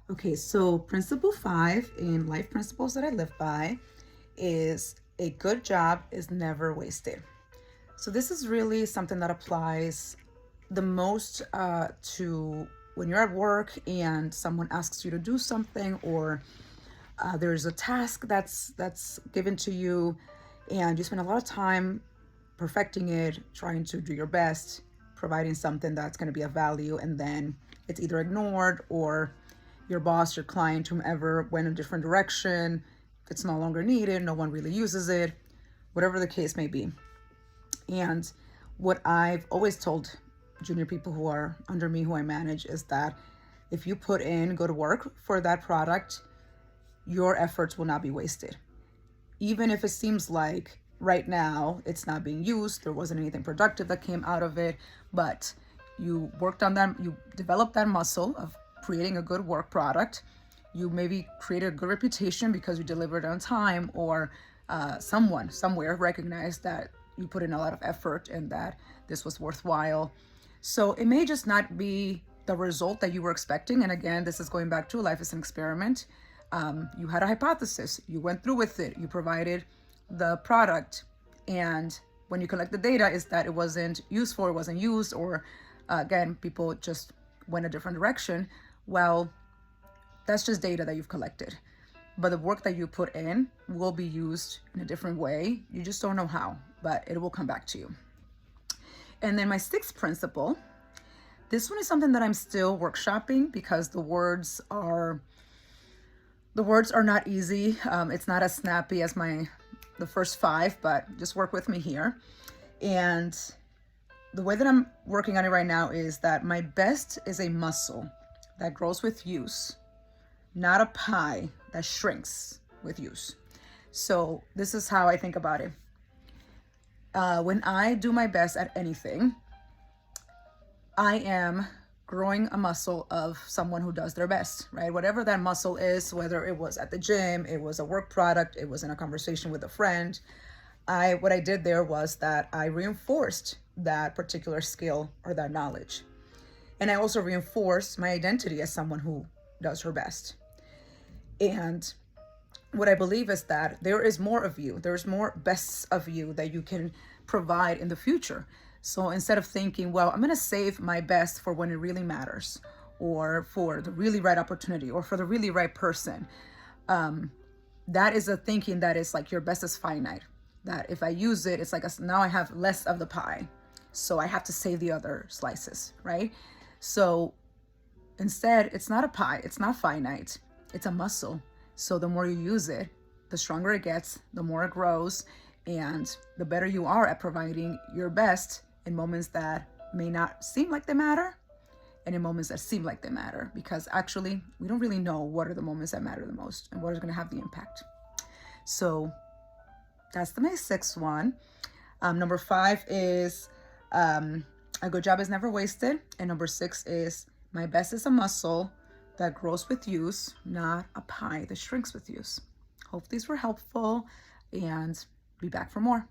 Okay, so principle 5 in life principles that I live by is a good job is never wasted. So this is really something that applies the most to when you're at work and someone asks you to do something, or there's a task that's given to you, and you spend a lot of time perfecting it, trying to do your best, providing something that's going to be of value, and then it's either ignored or your boss, your client, whomever went a different direction. It's no longer needed, no one really uses it, whatever the case may be. And what I've always told junior people who are under me, who I manage, is that if you put in good work for that product, your efforts will not be wasted. Even if it seems like right now it's not being used, there wasn't anything productive that came out of it, but you worked on that, you developed that muscle of creating a good work product. You maybe created a good reputation because you delivered on time, or someone somewhere recognized that you put in a lot of effort and that this was worthwhile. So it may just not be the result that you were expecting. And again, this is going back to life as an experiment. You had a hypothesis, you went through with it, you provided the product, and when you collect the data, is that it wasn't useful, it wasn't used, or again, people just went a different direction. Well, that's just data that you've collected. But the work that you put in will be used in a different way. You just don't know how, but it will come back to you. And then my sixth principle, this one is something that I'm still workshopping because the words are not easy. It's not as snappy as the first five, but just work with me here. And the way that I'm working on it right now is that my best is a muscle that grows with use, not a pie that shrinks with use. So this is how I think about it. When I do my best at anything, I am growing a muscle of someone who does their best, right? Whatever that muscle is, whether it was at the gym, it was a work product, it was in a conversation with a friend. What I did there was that I reinforced that particular skill or that knowledge. And I also reinforced my identity as someone who does her best. And what I believe is that there is more of you, there's more bests of you that you can provide in the future. So instead of thinking, well, I'm going to save my best for when it really matters, or for the really right opportunity, or for the really right person, that is a thinking that is like your best is finite. That if I use it, it's like now I have less of the pie. So I have to save the other slices, right? So instead, it's not a pie, it's not finite, it's a muscle. So the more you use it, the stronger it gets, the more it grows, and the better you are at providing your best in moments that may not seem like they matter, and in moments that seem like they matter, because actually we don't really know what are the moments that matter the most and what is going to have the impact. So that's my sixth one. Number 5 is a good job is never wasted, and number 6 is my best is a muscle that grows with use, not a pie that shrinks with use. Hope these were helpful, and be back for more.